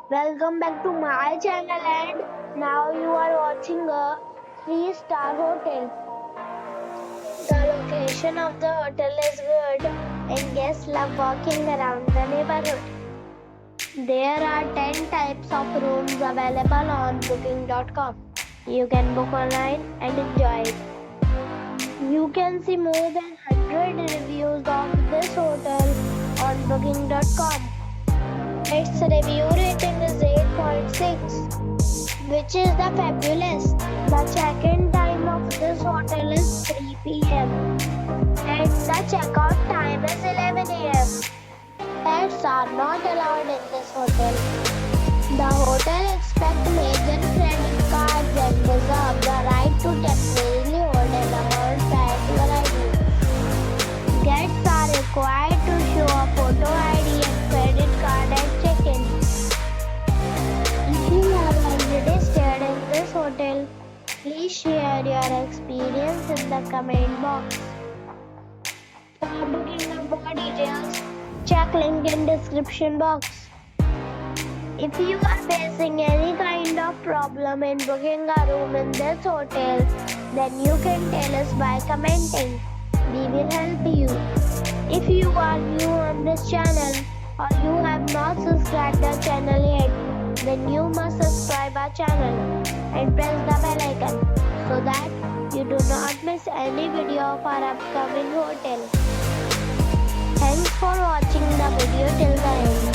welcome back to my channel, and now you are watching a 3-star hotel. The location of the hotel is good and guests love walking around the neighborhood. There are 10 types of rooms available on booking.com. You can book online and enjoy it. You can see more than 100 reviews of this hotel on booking.com. Its review rating is 8.6, which is the fabulous. The check-in time of this hotel is 3 p.m. and the checkout time is 11 a.m. Pets are not allowed in this hotel. The hotel expects major credit cards and reserves the right to temporarily hold an amount prior to arrival. Guests are required to show a photo ID and credit card at check-in. If you have already stayed in this hotel, please share your experience in the comment box. For booking or more details, check link in description box. If you are facing any kind of problem in booking a room in this hotel, then you can tell us by commenting. We will help you. If you are new on this channel or you have not subscribed the channel yet, then you must subscribe our channel and press the bell icon so that you do not miss any video of our upcoming hotel. Thanks for watching the video till the end.